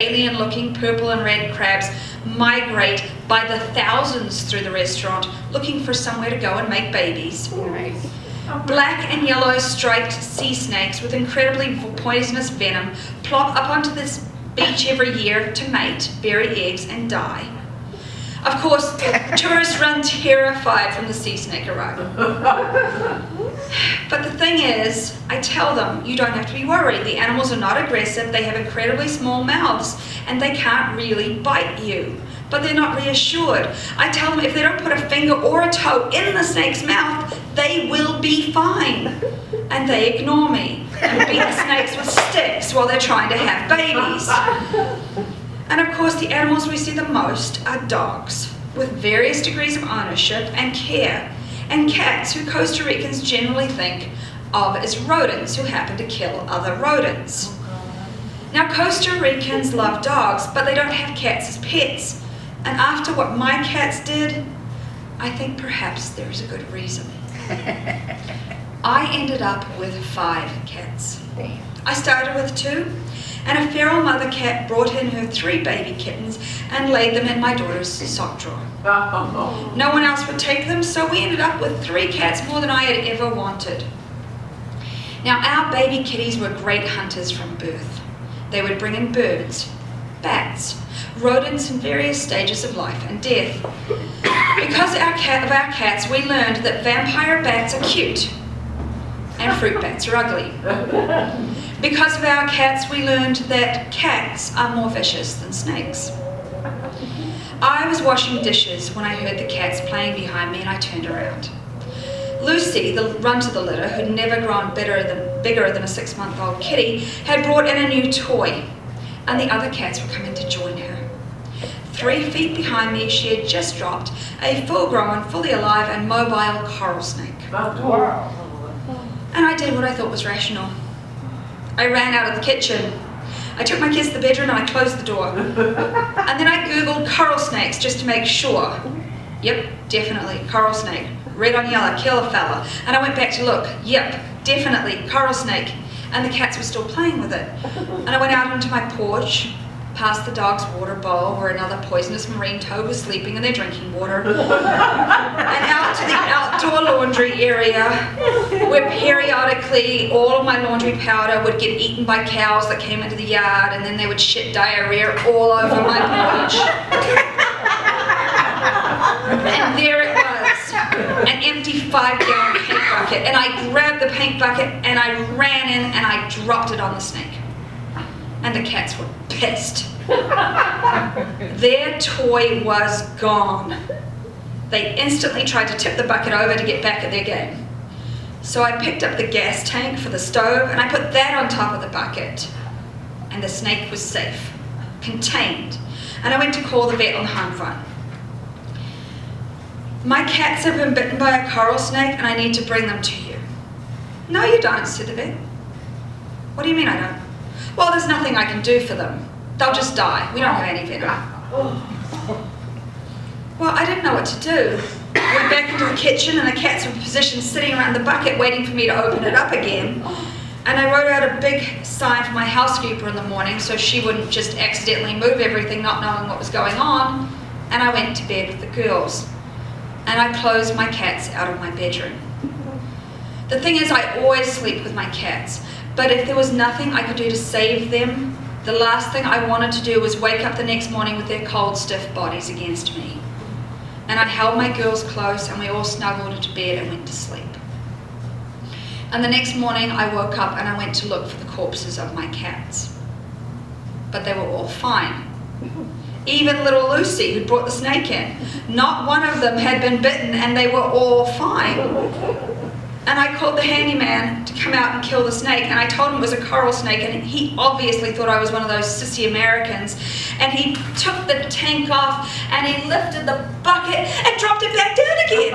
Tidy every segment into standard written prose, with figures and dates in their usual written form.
alien-looking purple and red crabs migrate by the thousands through the restaurant, looking for somewhere to go and make babies. Nice. Black and yellow striped sea snakes with incredibly poisonous venom plop up onto this beach every year to mate, bury eggs, and die. Of course, tourists run terrified from the sea snake arrival. But the thing is, I tell them, you don't have to be worried. The animals are not aggressive, they have incredibly small mouths, and they can't really bite you. But they're not reassured. I tell them if they don't put a finger or a toe in the snake's mouth, they will be fine. And they ignore me and beat the snakes with sticks while they're trying to have babies. And of course, the animals we see the most are dogs, with various degrees of ownership and care, and cats, who Costa Ricans generally think of as rodents who happen to kill other rodents. Now, Costa Ricans love dogs, but they don't have cats as pets. And after what my cats did, I think perhaps there's a good reason. I ended up with 5 cats. I started with 2, and a feral mother cat brought in her 3 baby kittens and laid them in my daughter's sock drawer. No one else would take them, so we ended up with 3 cats, more than I had ever wanted. Now, our baby kitties were great hunters from birth. They would bring in birds, bats, rodents in various stages of life and death. Because of our cats, we learned that vampire bats are cute and fruit bats are ugly. Because of our cats, we learned that cats are more vicious than snakes. I was washing dishes when I heard the cats playing behind me, and I turned around. Lucy, the runt of the litter, who'd never grown bigger than a 6-month-old kitty, had brought in a new toy, and the other cats were coming to join her. 3 feet behind me, she had just dropped a full-grown, fully alive, and mobile coral snake. Wow. And I did what I thought was rational. I ran out of the kitchen. I took my kids to the bedroom and I closed the door. And then I Googled coral snakes just to make sure. Yep, definitely, coral snake. Red on yellow, kill a fella. And I went back to look. Yep, definitely, coral snake. And the cats were still playing with it. And I went out onto my porch, past the dog's water bowl where another poisonous marine toad was sleeping in their drinking water, and out to the outdoor laundry area where periodically all of my laundry powder would get eaten by cows that came into the yard, and then they would shit diarrhea all over my porch. And there it was, an empty 5-gallon paint bucket, and I grabbed the paint bucket and I ran in and I dropped it on the snake. And the cats were pissed. Their toy was gone. They instantly tried to tip the bucket over to get back at their game. So I picked up the gas tank for the stove and I put that on top of the bucket. And the snake was safe, contained. And I went to call the vet on the home front. My cats have been bitten by a coral snake and I need to bring them to you. No, you don't, said the vet. What do you mean I don't? Well, there's nothing I can do for them. They'll just die. We don't have any venom. Well, I didn't know what to do. I went back into the kitchen and the cats were positioned sitting around the bucket waiting for me to open it up again. And I wrote out a big sign for my housekeeper in the morning so she wouldn't just accidentally move everything not knowing what was going on. And I went to bed with the girls. And I closed my cats out of my bedroom. The thing is, I always sleep with my cats. But if there was nothing I could do to save them, the last thing I wanted to do was wake up the next morning with their cold, stiff bodies against me. And I held my girls close and we all snuggled into bed and went to sleep. And the next morning I woke up and I went to look for the corpses of my cats. But they were all fine. Even little Lucy, who brought the snake in. Not one of them had been bitten and they were all fine. And I called the handyman to come out and kill the snake, and I told him it was a coral snake, and he obviously thought I was one of those sissy Americans. And he took the tank off, and he lifted the bucket and dropped it back down again.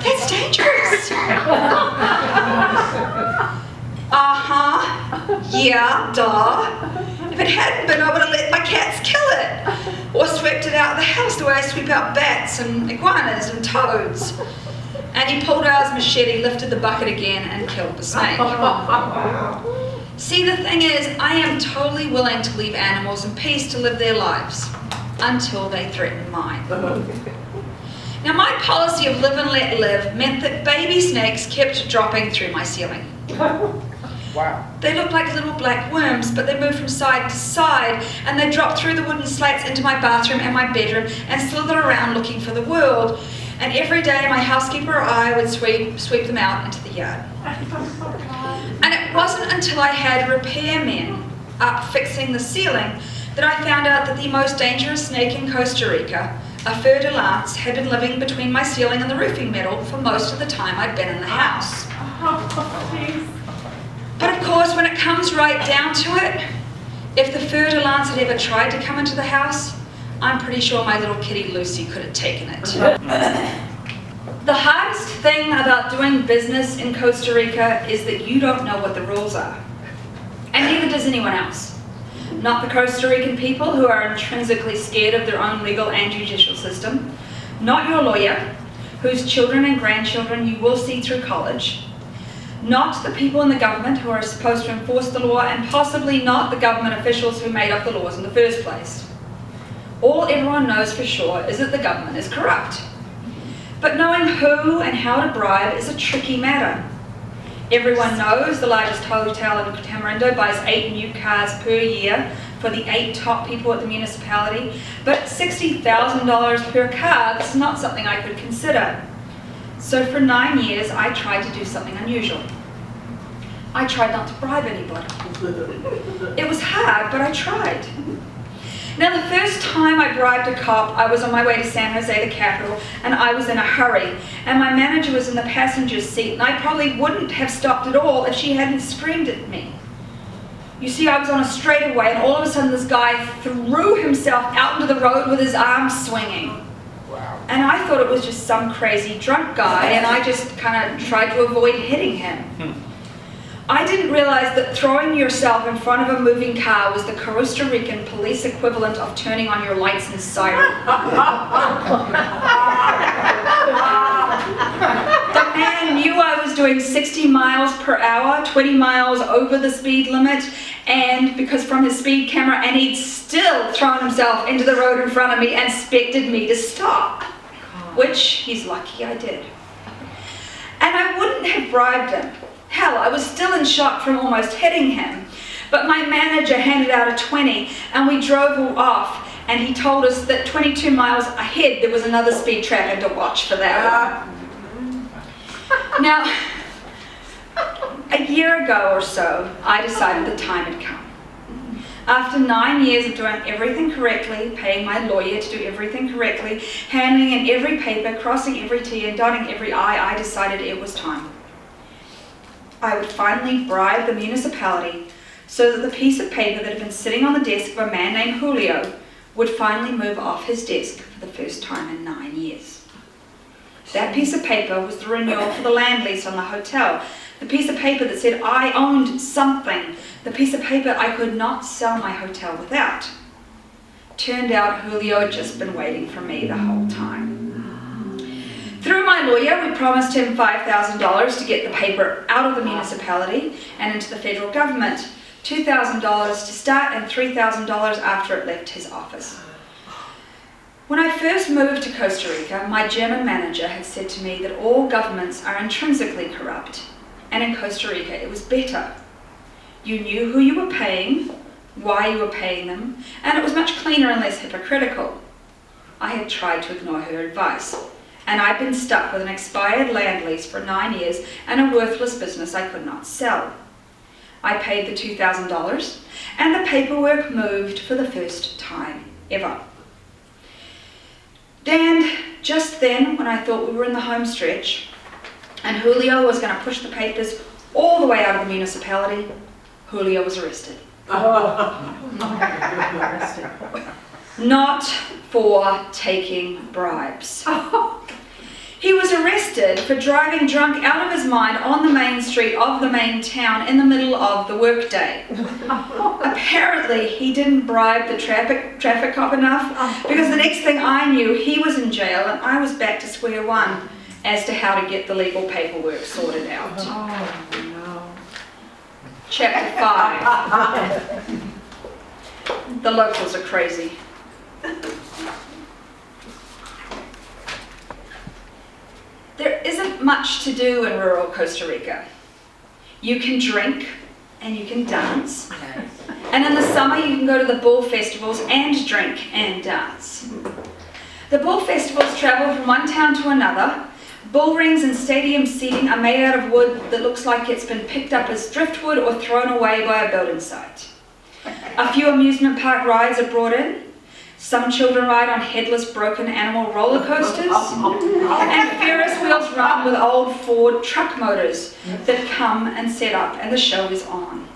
That's dangerous. Yeah, duh. If it hadn't been, I would have let my cats kill it. Or swept it out of the house the way I sweep out bats and iguanas and toads. And he pulled out his machete, lifted the bucket again, and killed the snake. See, the thing is, I am totally willing to leave animals in peace to live their lives until they threaten mine. Now, my policy of live and let live meant that baby snakes kept dropping through my ceiling. Wow. They looked like little black worms, but they moved from side to side, and they dropped through the wooden slats into my bathroom and my bedroom and slithered around looking for the world. And every day my housekeeper or I would sweep them out into the yard. And it wasn't until I had repairmen up fixing the ceiling that I found out that the most dangerous snake in Costa Rica, a fer de lance, had been living between my ceiling and the roofing metal for most of the time I'd been in the house. But of course, when it comes right down to it, if the fer de lance had ever tried to come into the house, I'm pretty sure my little kitty Lucy could have taken it. The hardest thing about doing business in Costa Rica is that you don't know what the rules are. And neither does anyone else. Not the Costa Rican people, who are intrinsically scared of their own legal and judicial system. Not your lawyer, whose children and grandchildren you will see through college. Not the people in the government who are supposed to enforce the law, and possibly not the government officials who made up the laws in the first place. All everyone knows for sure is that the government is corrupt. But knowing who and how to bribe is a tricky matter. Everyone knows the largest hotel in Tamarindo buys 8 new cars per year for the 8 top people at the municipality, but $60,000 per car, that's not something I could consider. So for 9 years, I tried to do something unusual. I tried not to bribe anybody. It was hard, but I tried. Now, the first time I bribed a cop, I was on my way to San Jose, the capital, and I was in a hurry. And my manager was in the passenger seat, and I probably wouldn't have stopped at all if she hadn't screamed at me. You see, I was on a straightaway, and all of a sudden this guy threw himself out into the road with his arms swinging. Wow. And I thought it was just some crazy drunk guy, and I just kind of tried to avoid hitting him. I didn't realize that throwing yourself in front of a moving car was the Costa Rican police equivalent of turning on your lights and siren. The man knew I was doing 60 miles per hour, 20 miles over the speed limit, and because from his speed camera, and he'd still thrown himself into the road in front of me and expected me to stop, which he's lucky I did. And I wouldn't have bribed him. Hell, I was still in shock from almost hitting him, but my manager handed out a 20 and we drove off, and he told us that 22 miles ahead there was another speed trap to watch for that one. Now, a year ago or so, I decided the time had come. After 9 years of doing everything correctly, paying my lawyer to do everything correctly, handing in every paper, crossing every T and dotting every I, I decided it was time. I would finally bribe the municipality so that the piece of paper that had been sitting on the desk of a man named Julio would finally move off his desk for the first time in 9 years. That piece of paper was the renewal for the land lease on the hotel, the piece of paper that said I owned something, the piece of paper I could not sell my hotel without. Turned out Julio had just been waiting for me the whole time. Through my lawyer, we promised him $5,000 to get the paper out of the municipality and into the federal government, $2,000 to start and $3,000 after it left his office. When I first moved to Costa Rica, my German manager had said to me that all governments are intrinsically corrupt, and in Costa Rica it was better. You knew who you were paying, why you were paying them, and it was much cleaner and less hypocritical. I had tried to ignore her advice, and I'd been stuck with an expired land lease for 9 years and a worthless business I could not sell. I paid the $2,000, and the paperwork moved for the first time ever. And just then, when I thought we were in the home stretch, and Julio was going to push the papers all the way out of the municipality, Julio was arrested. Not for taking bribes. He was arrested for driving drunk out of his mind on the main street of the main town in the middle of the workday. Apparently, he didn't bribe the traffic cop enough, because the next thing I knew, he was in jail and I was back to square one as to how to get the legal paperwork sorted out. Chapter 5. The locals are crazy. There isn't much to do in rural Costa Rica. You can drink and you can dance. And in the summer you can go to the bull festivals and drink and dance. The bull festivals travel from one town to another. Bull rings and stadium seating are made out of wood that looks like it's been picked up as driftwood or thrown away by a building site. A few amusement park rides are brought in. Some children ride on headless, broken animal roller coasters, and Ferris wheels run with old Ford truck motors that come and set up, and the show is on.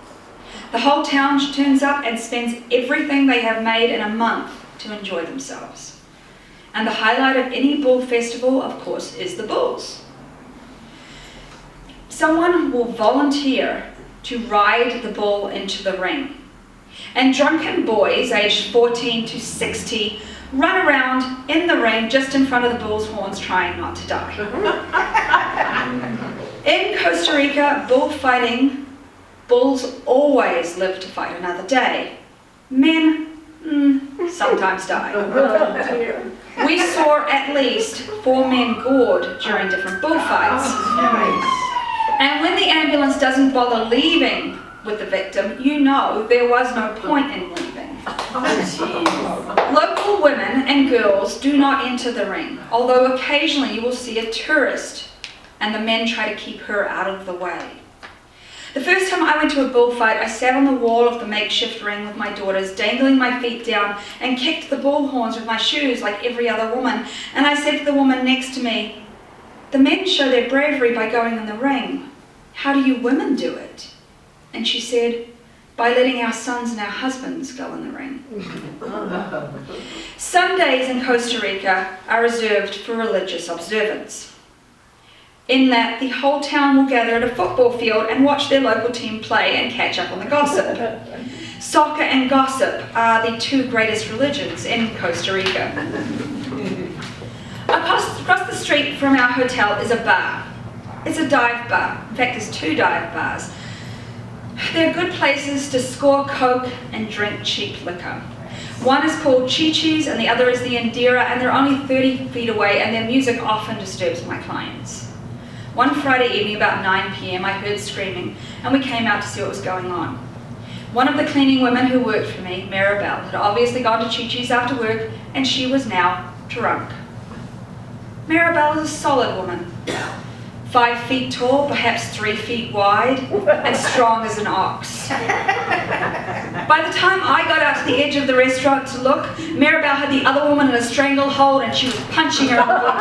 The whole town turns up and spends everything they have made in a month to enjoy themselves. And the highlight of any bull festival, of course, is the bulls. Someone will volunteer to ride the bull into the ring. And drunken boys aged 14 to 60 run around in the ring just in front of the bull's horns trying not to die. In Costa Rica, bullfighting, bulls always live to fight another day. Men sometimes die. We saw at least 4 men gored during different bullfights. And when the ambulance doesn't bother leaving with the victim, you know there was no point in leaving. Local women and girls do not enter the ring, although occasionally you will see a tourist and the men try to keep her out of the way. The first time I went to a bullfight, I sat on the wall of the makeshift ring with my daughters, dangling my feet down and kicked the bull horns with my shoes like every other woman. And I said to the woman next to me, "The men show their bravery by going in the ring. How do you women do it?" And she said, "By letting our sons and our husbands go in the ring." Sundays in Costa Rica are reserved for religious observance, in that the whole town will gather at a football field and watch their local team play and catch up on the gossip. Soccer and gossip are the 2 greatest religions in Costa Rica. Across the street from our hotel is a bar. It's a dive bar. In fact, there's 2 dive bars. They're good places to score coke and drink cheap liquor. One is called Chi-Chi's and the other is the Indira, and they're only 30 feet away, and their music often disturbs my clients. One Friday evening about 9 p.m. I heard screaming, and we came out to see what was going on. One of the cleaning women who worked for me, Maribel, had obviously gone to Chi-Chi's after work, and she was now drunk. Maribel is a solid woman. 5 feet tall, perhaps 3 feet wide, and strong as an ox. By the time I got out to the edge of the restaurant to look, Maribel had the other woman in a stranglehold and she was punching her in the bones.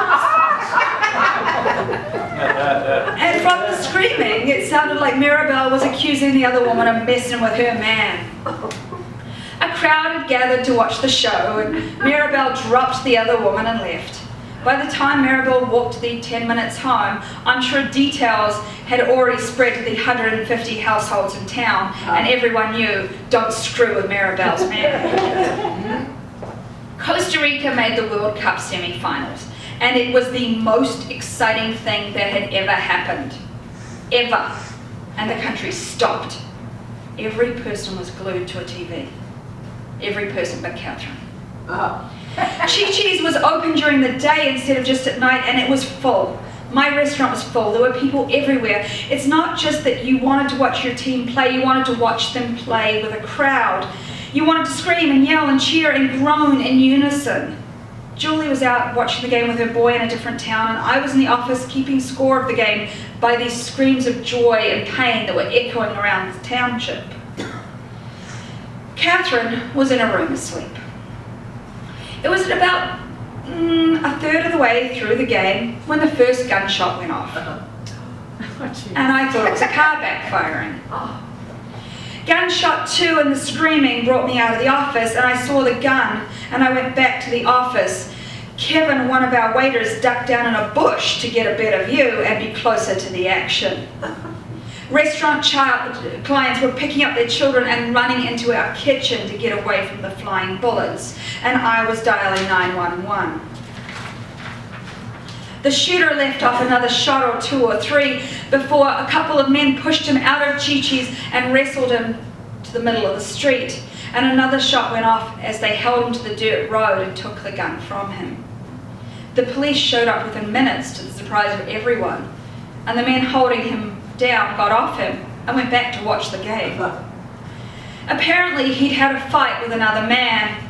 And from the screaming, it sounded like Maribel was accusing the other woman of messing with her man. A crowd had gathered to watch the show, and Maribel dropped the other woman and left. By the time Maribel walked the 10 minutes home, I'm sure details had already spread to the 150 households in town, and everyone knew, don't screw with Maribel's man. Costa Rica made the World Cup semi-finals, and it was the most exciting thing that had ever happened. Ever. And the country stopped. Every person was glued to a TV. Every person but Catherine. Chi-Chi's was open during the day instead of just at night, and it was full. My restaurant was full. There were people everywhere. It's not just that you wanted to watch your team play, you wanted to watch them play with a crowd. You wanted to scream and yell and cheer and groan in unison. Julie was out watching the game with her boy in a different town, and I was in the office keeping score of the game by these screams of joy and pain that were echoing around the township. Catherine was in a room asleep. It was at about a third of the way through the game when the first gunshot went off. And I thought it was a car backfiring. Gunshot 2 and the screaming brought me out of the office, and I saw the gun, and I went back to the office. Kevin, one of our waiters, ducked down in a bush to get a better view and be closer to the action. Restaurant clients were picking up their children and running into our kitchen to get away from the flying bullets, and I was dialing 911. The shooter left off another shot or 2 or 3 before a couple of men pushed him out of Chi-Chi's and wrestled him to the middle of the street. And another shot went off as they held him to the dirt road and took the gun from him. The police showed up within minutes to the surprise of everyone, and the men holding him down got off him and went back to watch the game. Apparently he'd had a fight with another man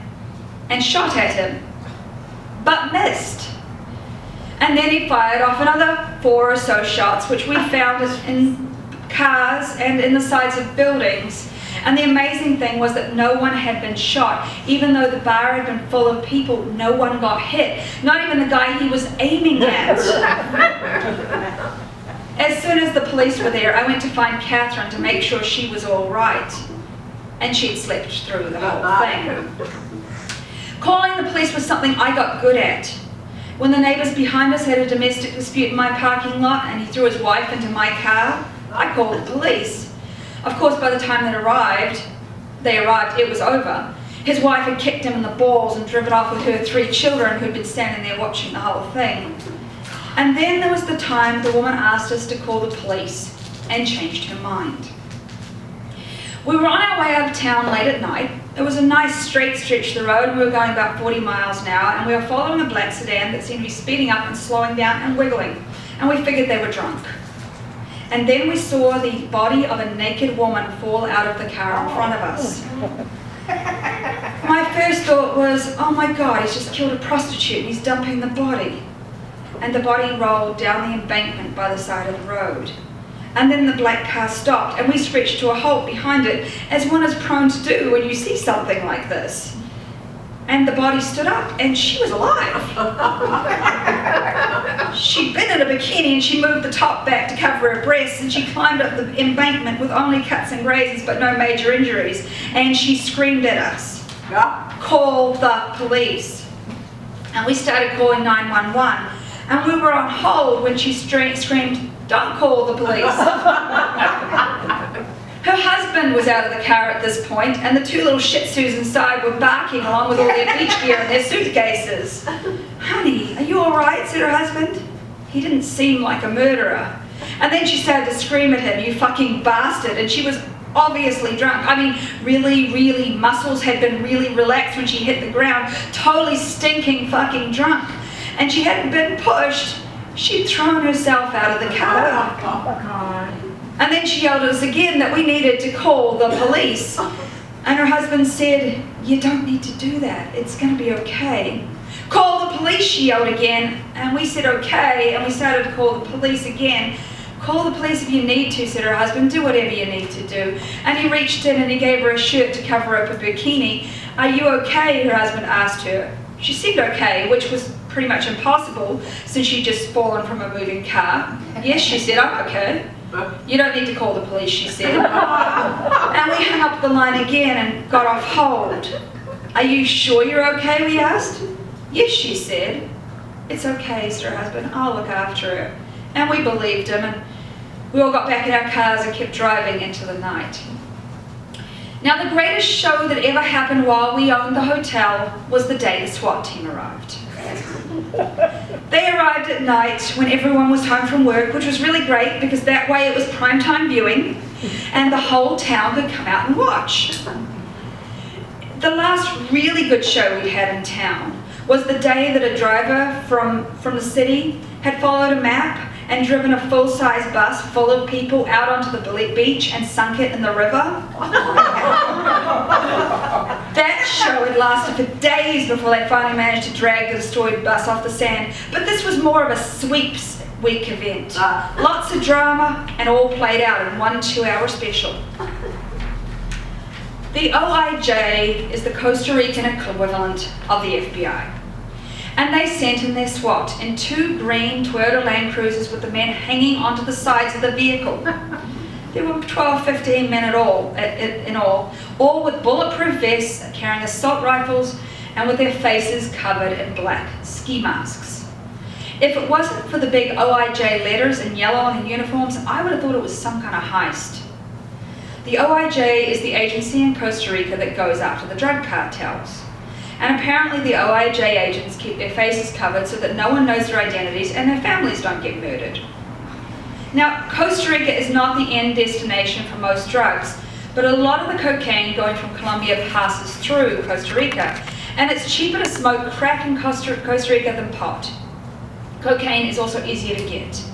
and shot at him, but missed. And then he fired off another 4 or so shots, which we found in cars and in the sides of buildings. And the amazing thing was that no one had been shot. Even though the bar had been full of people, no one got hit. Not even the guy he was aiming at. As soon as the police were there, I went to find Catherine to make sure she was all right. And she'd slept through the whole thing. Calling the police was something I got good at. When the neighbours behind us had a domestic dispute in my parking lot and he threw his wife into my car, I called the police. Of course, by the time they arrived, it was over. His wife had kicked him in the balls and driven off with her 3 children who'd been standing there watching the whole thing. And then there was the time the woman asked us to call the police and changed her mind. We were on our way out of town late at night. It was a nice straight stretch of the road. We were going about 40 miles an hour, and we were following a black sedan that seemed to be speeding up and slowing down and wiggling. And we figured they were drunk. And then we saw the body of a naked woman fall out of the car in front of us. My first thought was, oh my God, he's just killed a prostitute and he's dumping the body. And the body rolled down the embankment by the side of the road. And then the black car stopped and we screeched to a halt behind it, as one is prone to do when you see something like this. And the body stood up and she was alive. She'd been in a bikini and she moved the top back to cover her breasts, and she climbed up the embankment with only cuts and grazes but no major injuries. And she screamed at us, "Call the police." And we started calling 911. And we were on hold when she screamed, "Don't call the police." Her husband was out of the car at this point, and the 2 little Shih Tzus inside were barking along with all their beach gear and their suitcases. "Honey, are you all right?" said her husband. He didn't seem like a murderer. And then she started to scream at him, "You fucking bastard," and she was obviously drunk. I mean, really, muscles had been really relaxed when she hit the ground, totally stinking fucking drunk. And she hadn't been pushed, she'd thrown herself out of the car. And then she yelled at us again that we needed to call the police. And her husband said, "You don't need to do that, it's going to be okay." "Call the police," she yelled again. And we said okay, and we started to call the police again. "Call the police if you need to," said her husband. "Do whatever you need to do." And he reached in and he gave her a shirt to cover up her bikini. "Are you okay?" her husband asked her. She seemed okay, which was pretty much impossible since she'd just fallen from a moving car. "Yes," she said, "I'm okay." "You don't need to call the police," she said. And we hung up the line again and got off hold. "Are you sure you're okay?" we asked. "Yes," she said. "It's okay," said her husband. "I'll look after her." And we believed him, and we all got back in our cars and kept driving into the night. Now, the greatest show that ever happened while we owned the hotel was the day the SWAT team arrived. They arrived at night when everyone was home from work, which was really great because that way it was primetime viewing and the whole town could come out and watch. The last really good show we had in town was the day that a driver from the city had followed a map and driven a full-size bus full of people out onto the beach and sunk it in the river. That show had lasted for days before they finally managed to drag the destroyed bus off the sand. But this was more of a sweeps week event. Lots of drama and all played out in one 2-hour special. The OIJ is the Costa Rican equivalent of the FBI. And they sent in their SWAT in 2 green Toyota Land Cruisers with the men hanging onto the sides of the vehicle. There were 12, 15 men in all with bulletproof vests, carrying assault rifles, and with their faces covered in black ski masks. If it wasn't for the big OIJ letters in yellow on the uniforms, I would have thought it was some kind of heist. The OIJ is the agency in Costa Rica that goes after the drug cartels. And apparently the OIJ agents keep their faces covered so that no one knows their identities and their families don't get murdered. Now, Costa Rica is not the end destination for most drugs, but a lot of the cocaine going from Colombia passes through Costa Rica, and it's cheaper to smoke crack in Costa Rica than pot. Cocaine is also easier to get.